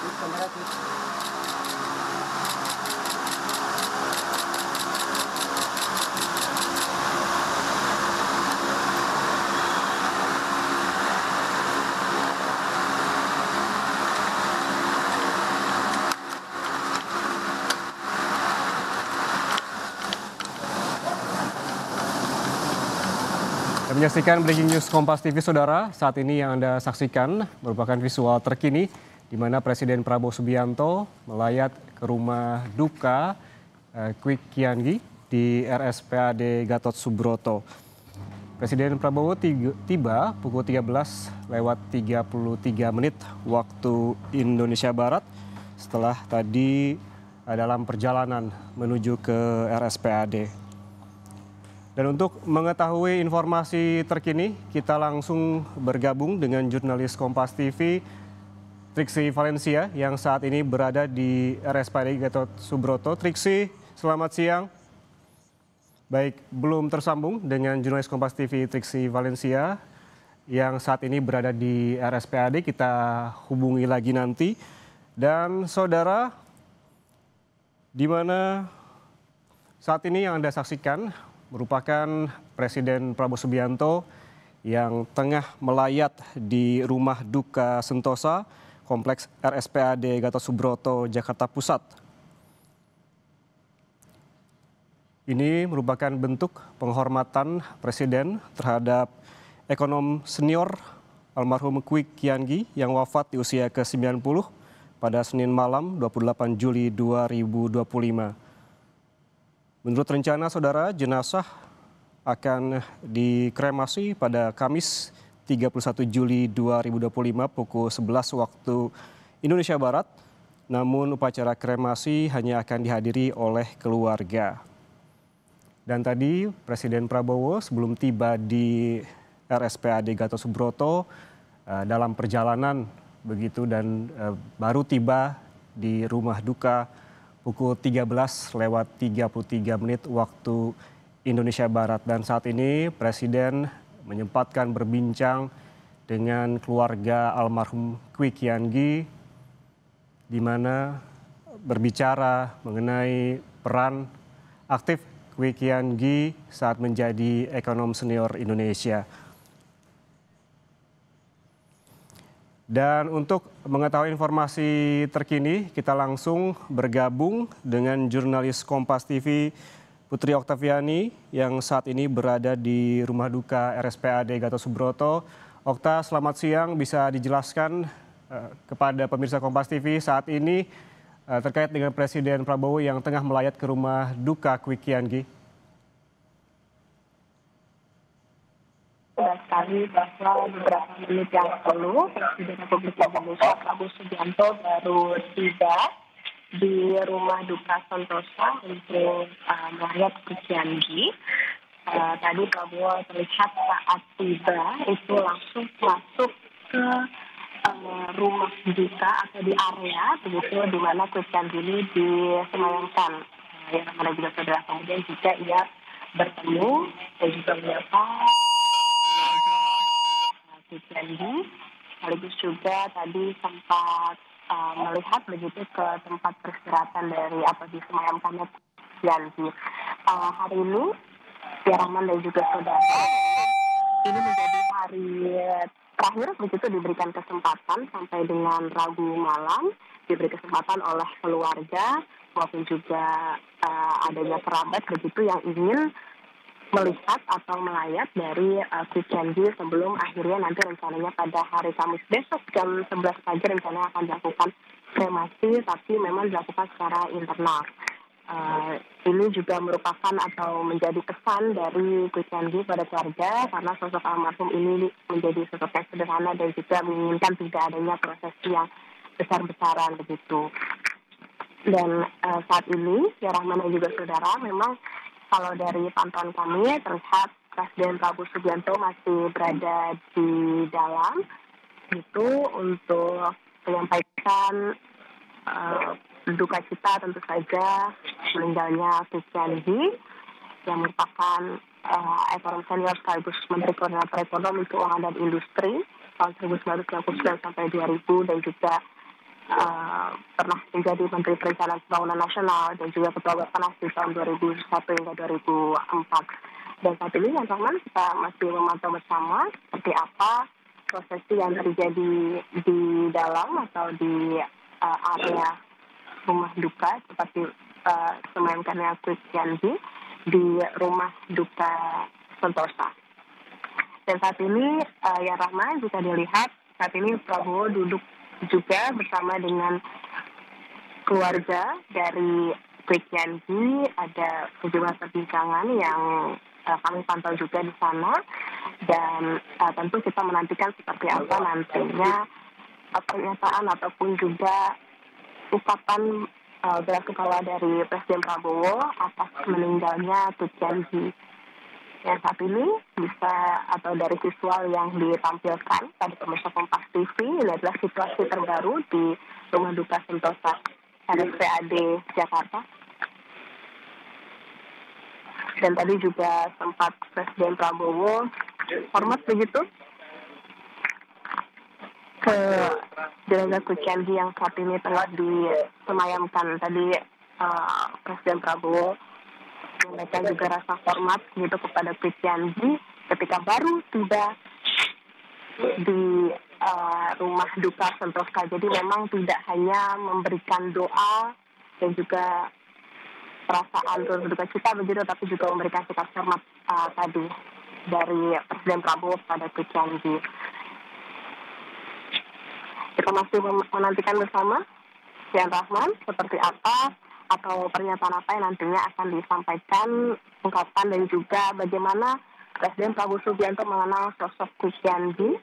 Menyaksikan Breaking News Kompas TV, Saudara. Saat ini yang Anda saksikan merupakan visual terkini di mana Presiden Prabowo Subianto melayat ke rumah duka Kwik Kian-gi di RSPAD Gatot Subroto. Presiden Prabowo tiba pukul 13:33 waktu Indonesia Barat setelah tadi dalam perjalanan menuju ke RSPAD. Dan untuk mengetahui informasi terkini, kita langsung bergabung dengan jurnalis Kompas TV, Triksi Valencia, yang saat ini berada di RSPAD Gatot Subroto. Triksi, selamat siang. Baik, belum tersambung dengan jurnalis Kompas TV, Triksi Valencia, yang saat ini berada di RSPAD. Kita hubungi lagi nanti. Dan saudara, di mana saat ini yang Anda saksikan merupakan Presiden Prabowo Subianto yang tengah melayat di rumah duka Sentosa, Kompleks RSPAD Gatot Subroto, Jakarta Pusat. Ini merupakan bentuk penghormatan Presiden terhadap ekonom senior almarhum Kwik Kian-gi yang wafat di usia ke-90 pada Senin malam 28 Juli 2025. Menurut rencana, saudara, jenazah akan dikremasi pada Kamis 31 Juli 2025 pukul 11 waktu Indonesia Barat. Namun upacara kremasi hanya akan dihadiri oleh keluarga. Dan tadi Presiden Prabowo sebelum tiba di RSPAD Gatot Subroto dalam perjalanan begitu dan baru tiba di rumah duka pukul 13:33 waktu Indonesia Barat. Dan saat ini Presiden menyempatkan berbincang dengan keluarga almarhum Kwik Kian-gi, di mana berbicara mengenai peran aktif Kwik Kian-gi saat menjadi ekonom senior Indonesia. Dan untuk mengetahui informasi terkini, kita langsung bergabung dengan jurnalis Kompas TV Putri Oktaviani yang saat ini berada di rumah duka RSPAD Gatot Subroto. Okta, selamat siang. Bisa dijelaskan kepada pemirsa Kompas TV saat ini terkait dengan Presiden Prabowo yang tengah melayat ke rumah duka Kwik Kian-gi? Sekali bahwa beberapa menit yang lalu Presiden Republik Indonesia Prabowo Subianto baru tiba di rumah duka Sentosa untuk melayat Kwik Kian-gi. Tadi Prabowo terlihat saat tiba itu langsung masuk ke rumah duka atau di area begitu di mana Kwik Kian-gi ini disemayamkan. Yang mana juga saudara, kemudian juga ia bertemu dan juga menyapa Kwik Kian-gi, sekaligus juga tadi sempat melihat begitu ke tempat peristirahatan dari atau disemayamkannya Kwik Kian-gi. Hari ini, ya Rahman dan juga saudara, ini menjadi hari terakhir begitu diberikan kesempatan sampai dengan Rabu malam, diberi kesempatan oleh keluarga maupun juga adanya kerabat begitu yang ingin melihat atau melayat dari Kwik Kian-gi sebelum akhirnya nanti rencananya pada hari Kamis besok jam 11 pagi rencananya akan dilakukan kremasi, tapi memang dilakukan secara internal. Ini juga merupakan atau menjadi pesan dari Kwik Kian-gi pada keluarga karena sosok almarhum ini menjadi sosok yang sederhana dan juga menginginkan tidak adanya prosesi yang besar-besaran begitu. Dan saat ini, ya Rahman dan juga saudara, memang kalau dari pantauan kami terlihat Presiden Prabowo Subianto masih berada di dalam itu untuk menyampaikan duka cita tentu saja meninggalnya Kwik Kian-gi yang merupakan ekonom senior sekaligus Menteri Koordinator Ekonomi, Keuangan dan Industri tahun 1999 sampai 2000 dan juga pernah menjadi Menteri Perencanaan Pembangunan Nasional dan juga Ketua Bapenas di tahun 2001 hingga 2004. Dan saat ini Yan Rahman kita masih memantau bersama seperti apa prosesi yang terjadi di dalam atau di area rumah duka seperti semayamkannya Quick Yanji di rumah duka Sentosa. Dan saat ini Yan Rahman bisa dilihat saat ini Prabowo duduk juga bersama dengan keluarga dari Quick Yanji. Ada sejumlah perbincangan yang kami pantau juga di sana, dan tentu kita menantikan seperti apa nantinya pernyataan ataupun juga ucapan belasungkawa dari Presiden Prabowo atas meninggalnya Quick Yanji. Yang saat ini bisa atau dari visual yang ditampilkan pada pemirsa Kompas TV, ini adalah situasi terbaru di rumah duka Sentosa RSPAD Jakarta. Dan tadi juga sempat Presiden Prabowo hormat begitu ke jenazah Quick Yanji yang saat ini tengah disemayamkan. Tadi Presiden Prabowo menyampaikan juga rasa hormat gitu kepada Quick Yanji ketika baru tiba di rumah duka Sentosa. Jadi memang tidak hanya memberikan doa dan juga perasaan berduka cita begitu, tapi juga memberikan sikap hormat tadi dari Presiden Prabowo pada Quick Yanji. Kita masih menantikan bersama Yan Rahman seperti apa atau pernyataan apa yang nantinya akan disampaikan, ungkapan dan juga bagaimana Presiden Prabowo Subianto mengenal sosok Quick Yanji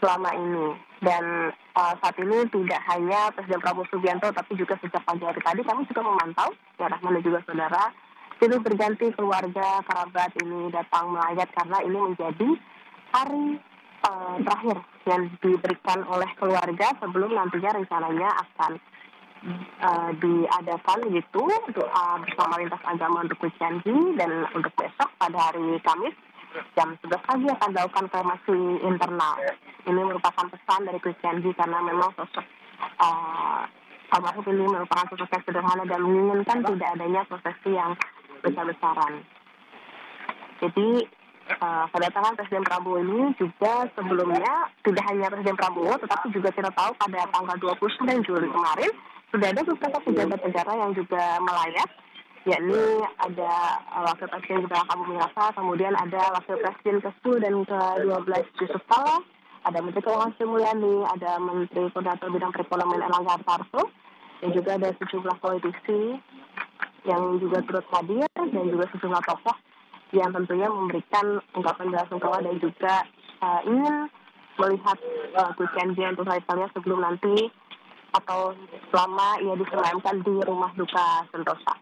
selama ini. Dan saat ini tidak hanya Presiden Prabowo Subianto, tapi juga sejak pagi hari tadi kami juga memantau, Yan Rahman dan juga saudara, silih berganti keluarga, kerabat ini datang melayat karena ini menjadi hari terakhir yang diberikan oleh keluarga sebelum nantinya rencananya akan diadakan gitu doa bersama lintas agama untuk Quick Yanji, dan untuk besok pada hari Kamis jam 11 pagi akan dilakukan kremasi internal. Ini merupakan pesan dari Quick Yanji karena memang sosok almarhum ini merupakan sosok yang sederhana dan menginginkan tidak adanya prosesi yang besar-besaran. Jadi kedatangan Presiden Prabowo ini juga sebelumnya tidak hanya Presiden Prabowo, tetapi juga kita tahu pada tanggal 29 Juli kemarin sudah ada beberapa pejabat negara yang juga melayat, yakni ada Wakil Presiden Gibran Rakabuming-Raka, kemudian ada Wakil Presiden ke-10 dan ke-12 Yusuf Kala, ada Menteri Keuangan Sri Mulyani, ada Menteri Koordinator Bidang Perekonomian Erlangga Hartarto, dan juga ada sejumlah politisi yang juga turut hadir dan juga sejumlah tokoh yang tentunya memberikan ungkapan belasungkawa dan juga ingin melihat Quick Yanji untuk kalinya sebelum nanti atau selama ia disemayamkan di rumah duka Sentosa.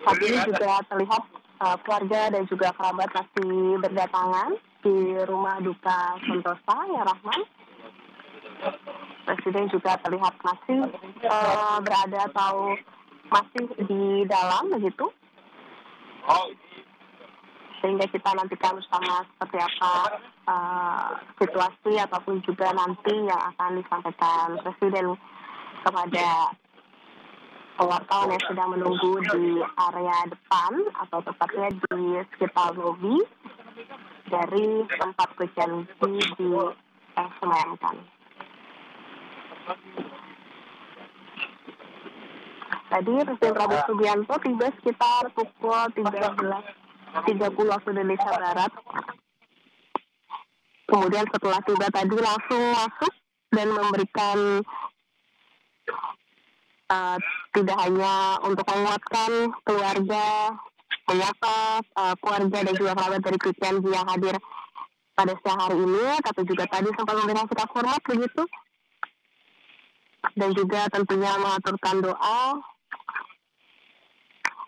Saat ini juga terlihat keluarga dan juga kerabat masih berdatangan di rumah duka Sentosa, ya Rahman. Presiden juga terlihat masih berada atau masih di dalam begitu. Sehingga kita nantikan bersama seperti apa situasi ataupun juga nanti yang akan disampaikan Presiden kepada wartawan yang sedang menunggu di area depan atau tepatnya di sekitar lobi dari tempat Quick Yanji disemayamkan. Tadi Presiden Prabowo Subianto tiba sekitar pukul 13.30 waktu Indonesia Barat. Kemudian setelah tiba tadi langsung masuk dan memberikan tidak hanya untuk menguatkan keluarga, menyapa keluarga dan juga kerabat dari Quick Yanji yang hadir pada siang hari ini, tapi juga tadi sempat memberikan sikap hormat begitu, dan juga tentunya mengaturkan doa.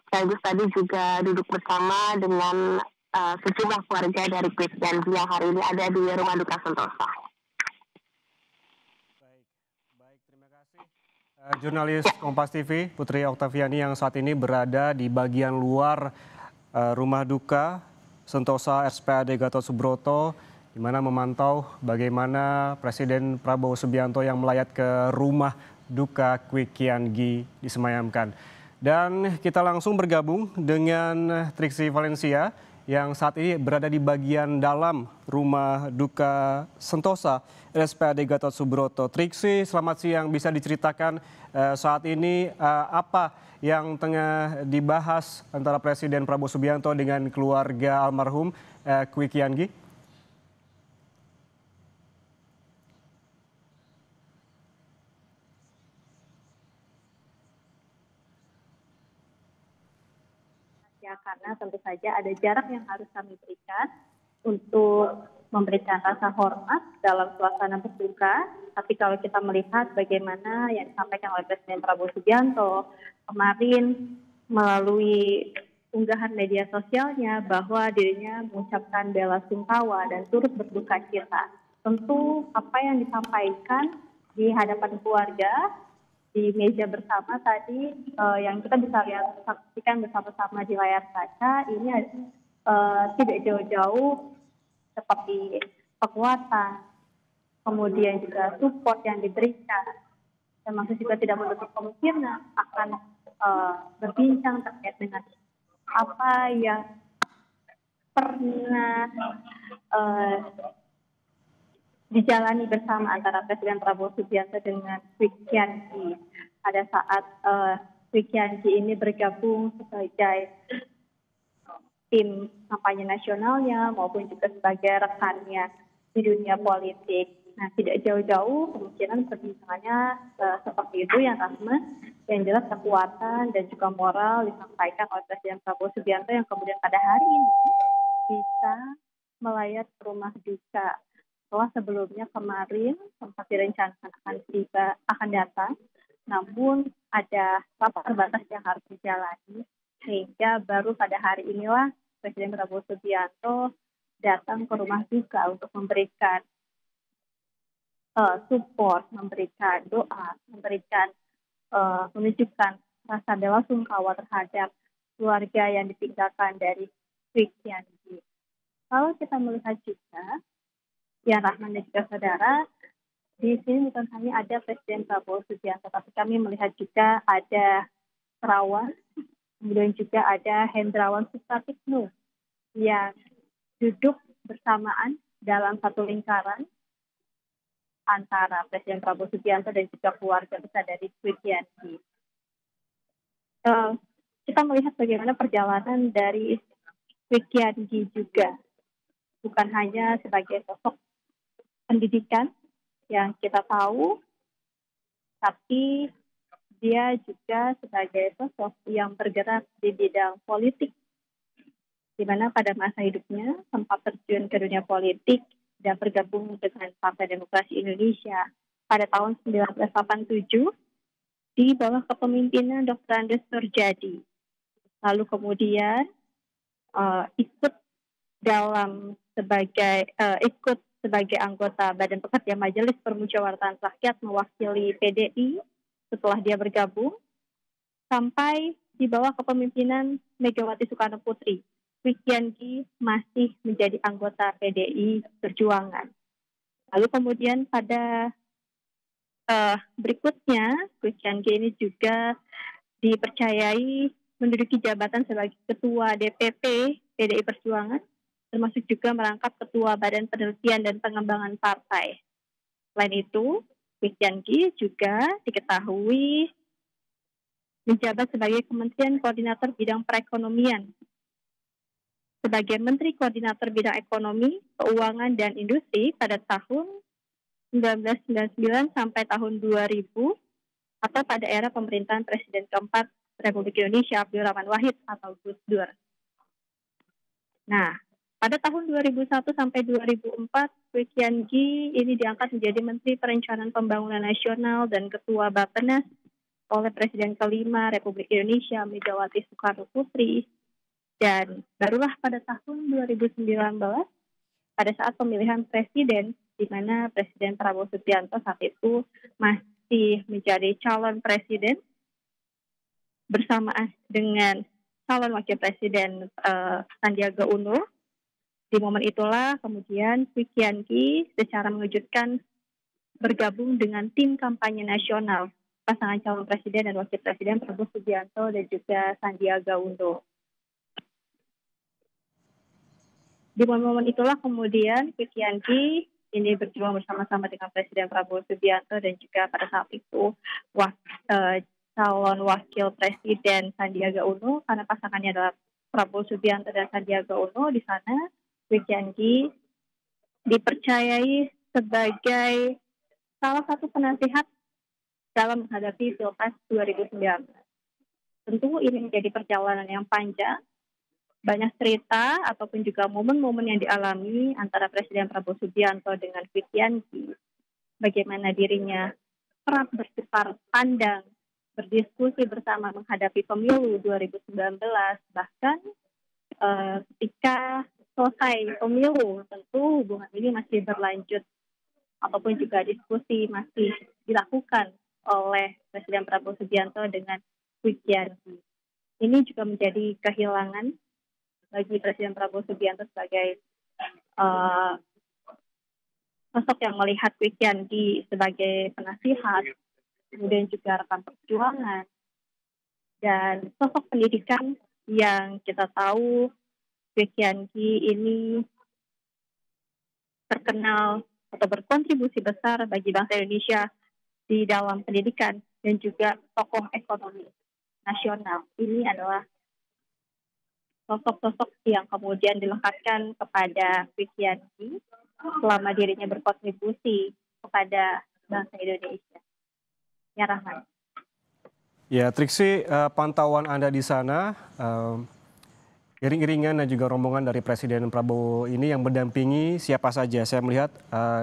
Sekaligus tadi juga duduk bersama dengan sejumlah keluarga dari Quick Yanji yang hari ini ada di rumah duka Sentosa. Baik, terima kasih. Jurnalis Kompas TV Putri Oktaviani yang saat ini berada di bagian luar rumah duka Sentosa RSPAD Gatot Subroto, di mana memantau bagaimana Presiden Prabowo Subianto yang melayat ke rumah duka Kwi Kian Gi disemayamkan. Dan kita langsung bergabung dengan Triksi Valencia yang saat ini berada di bagian dalam rumah duka Sentosa RSPAD Gatot Subroto. Triksi, selamat siang. Bisa diceritakan saat ini apa yang tengah dibahas antara Presiden Prabowo Subianto dengan keluarga almarhum Kwi Kian Gi? Ya, karena tentu saja ada jarak yang harus kami berikan untuk memberikan rasa hormat dalam suasana berduka. Tapi kalau kita melihat bagaimana yang disampaikan oleh Presiden Prabowo Subianto kemarin melalui unggahan media sosialnya bahwa dirinya mengucapkan bela sungkawa dan turut berduka cita. Tentu apa yang disampaikan di hadapan keluarga di meja bersama tadi yang kita bisa lihat saksikan bersama-sama di layar kaca ini tidak jauh-jauh seperti kekuatan, kemudian juga support yang diberikan, termasuk juga tidak menutup kemungkinan akan berbincang terkait dengan apa yang pernah dijalani bersama antara Presiden Prabowo Subianto dengan Kwi Kian Gi pada saat Kwi Kian Gi ini bergabung sebagai tim kampanye nasionalnya maupun juga sebagai rekannya di dunia politik. Nah, tidak jauh-jauh kemungkinan perbincangannya seperti itu yang Rahma, yang jelas kekuatan dan juga moral disampaikan oleh Presiden Prabowo Subianto yang kemudian pada hari ini bisa melayat ke rumah duka. Setelah sebelumnya kemarin sempat direncanakan akan datang, namun ada rapat terbatas yang harus dijalani sehingga baru pada hari inilah Presiden Prabowo Subianto datang ke rumah duka untuk memberikan support, memberikan doa, menunjukkan rasa bela sungkawa terhadap keluarga yang ditinggalkan dari Kwi Kian Gi. Kalau kita melihat juga, ya Rahman dan juga saudara, di sini bukan hanya ada Presiden Prabowo Subianto, tapi kami melihat juga ada Terawan, kemudian juga ada Hendrawan Supratikno yang duduk bersamaan dalam satu lingkaran antara Presiden Prabowo Subianto dan juga keluarga besar dari Kwi Kian Gi. Kita melihat bagaimana perjalanan dari Kwi Kian Gi juga, bukan hanya sebagai sosok pendidikan yang kita tahu, tapi dia juga sebagai sosok yang bergerak di bidang politik, di mana pada masa hidupnya sempat terjun ke dunia politik dan bergabung dengan Partai Demokrasi Indonesia pada tahun 1987 di bawah kepemimpinan Dr. Andes Surjadi. Lalu kemudian ikut sebagai anggota Badan Pekerja Majelis Permusyawaratan Rakyat mewakili PDI setelah dia bergabung sampai di bawah kepemimpinan Megawati Soekarno Putri. Kwi Kian Gi masih menjadi anggota PDI Perjuangan. Lalu kemudian pada berikutnya, Kwi Kian Gi ini juga dipercayai menduduki jabatan sebagai Ketua DPP PDI Perjuangan, termasuk juga merangkap Ketua Badan Penelitian dan Pengembangan Partai. Selain itu, Kwi Kian Gi juga diketahui menjabat sebagai Kementerian Koordinator Bidang Perekonomian, sebagai Menteri Koordinator Bidang Ekonomi, Keuangan, dan Industri pada tahun 1999 sampai tahun 2000 atau pada era pemerintahan Presiden keempat Republik Indonesia Abdurrahman Wahid atau Gus Dur. Nah, pada tahun 2001 sampai 2004, Kwi Kian Gi ini diangkat menjadi Menteri Perencanaan Pembangunan Nasional dan Ketua Bappenas oleh Presiden kelima Republik Indonesia Megawati Soekarno Putri. Dan barulah pada tahun 2019, pada saat pemilihan presiden, di mana Presiden Prabowo Subianto saat itu masih menjadi calon presiden bersamaan dengan calon wakil presiden Sandiaga Uno, Di momen itulah kemudian Kwi Kian Gi secara mengejutkan bergabung dengan tim kampanye nasional pasangan calon presiden dan wakil presiden Prabowo Subianto dan juga Sandiaga Uno. Di momen-momen itulah kemudian Kwi Kian Gi ini berjuang bersama-sama dengan Presiden Prabowo Subianto dan juga pada saat itu calon wakil presiden Sandiaga Uno, karena pasangannya adalah Prabowo Subianto dan Sandiaga Uno. Di sana Kwi Kian Gi dipercayai sebagai salah satu penasihat dalam menghadapi Pilpres 2019. Tentu ini menjadi perjalanan yang panjang, banyak cerita ataupun juga momen-momen yang dialami antara Presiden Prabowo Subianto dengan Kwi Kian Gi. Bagaimana dirinya kerap bertukar pandang, berdiskusi bersama menghadapi pemilu 2019, bahkan ketika selesai pemilu tentu hubungan ini masih berlanjut ataupun juga diskusi masih dilakukan oleh Presiden Prabowo Subianto dengan Kwi Kian Gi. Ini juga menjadi kehilangan bagi Presiden Prabowo Subianto sebagai sosok yang melihat Kwi Kian Gi sebagai penasihat, kemudian juga rekan perjuangan, dan sosok pendidikan yang kita tahu Kwi Kian Gi ini terkenal atau berkontribusi besar bagi bangsa Indonesia di dalam pendidikan dan juga tokoh ekonomi nasional. Ini adalah sosok-sosok yang kemudian dilekatkan kepada Kwi Kian Gi selama dirinya berkontribusi kepada bangsa Indonesia. Ya, Rahman. Ya, Triksi, pantauan Anda di sana, iring-iringan dan juga rombongan dari Presiden Prabowo ini yang mendampingi siapa saja? Saya melihat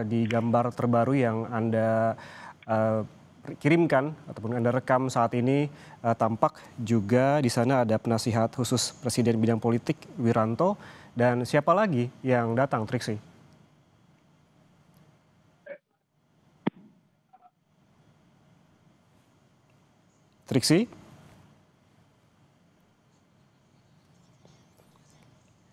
di gambar terbaru yang Anda kirimkan ataupun Anda rekam saat ini, tampak juga di sana ada penasihat khusus Presiden bidang politik Wiranto, dan siapa lagi yang datang, Triksi? Triksi?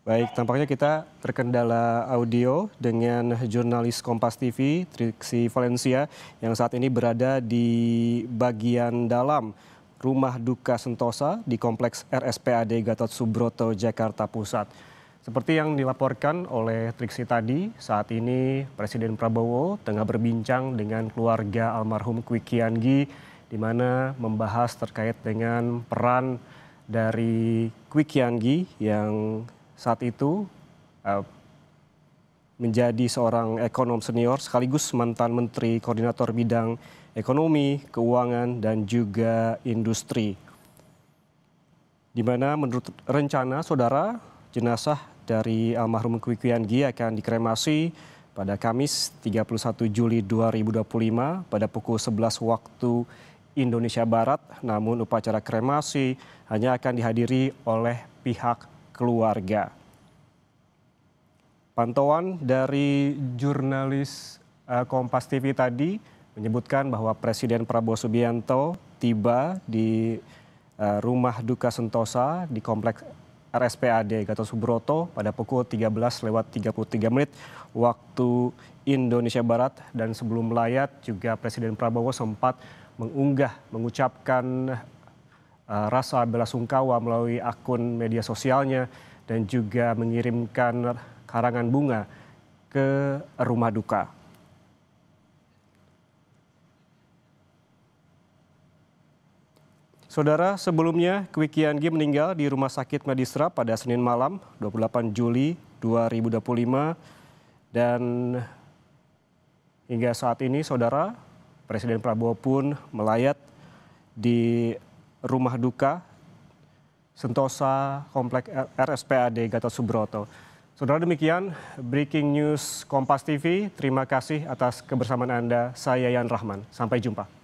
Baik, tampaknya kita terkendala audio dengan jurnalis Kompas TV, Triksi Valencia, yang saat ini berada di bagian dalam Rumah Duka Sentosa di Kompleks RSPAD Gatot Subroto, Jakarta Pusat. Seperti yang dilaporkan oleh Triksi tadi, saat ini Presiden Prabowo tengah berbincang dengan keluarga almarhum Kwi Kian Gi, di mana membahas terkait dengan peran dari Kwi Kian Gi yang saat itu menjadi seorang ekonom senior sekaligus mantan Menteri Koordinator Bidang Ekonomi, Keuangan, dan juga Industri. Di mana menurut rencana saudara, jenazah dari almarhum Kwi Kian Gi akan dikremasi pada Kamis 31 Juli 2025 pada pukul 11 waktu Indonesia Barat. Namun upacara kremasi hanya akan dihadiri oleh pihak keluarga. Pantauan dari jurnalis Kompas TV tadi menyebutkan bahwa Presiden Prabowo Subianto tiba di Rumah Duka Sentosa di Kompleks RSPAD Gatot Subroto pada pukul 13.33 waktu Indonesia Barat, dan sebelum melayat juga Presiden Prabowo sempat mengucapkan rasa belasungkawa melalui akun media sosialnya dan juga mengirimkan karangan bunga ke rumah duka. Saudara, sebelumnya Kwi Kian Gi meninggal di Rumah Sakit Medistra pada Senin malam 28 Juli 2025, dan hingga saat ini saudara, Presiden Prabowo pun melayat di rumah duka Sentosa Kompleks RSPAD Gatot Subroto. Saudara, demikian Breaking News Kompas TV. Terima kasih atas kebersamaan Anda. Saya Yan Rahman. Sampai jumpa.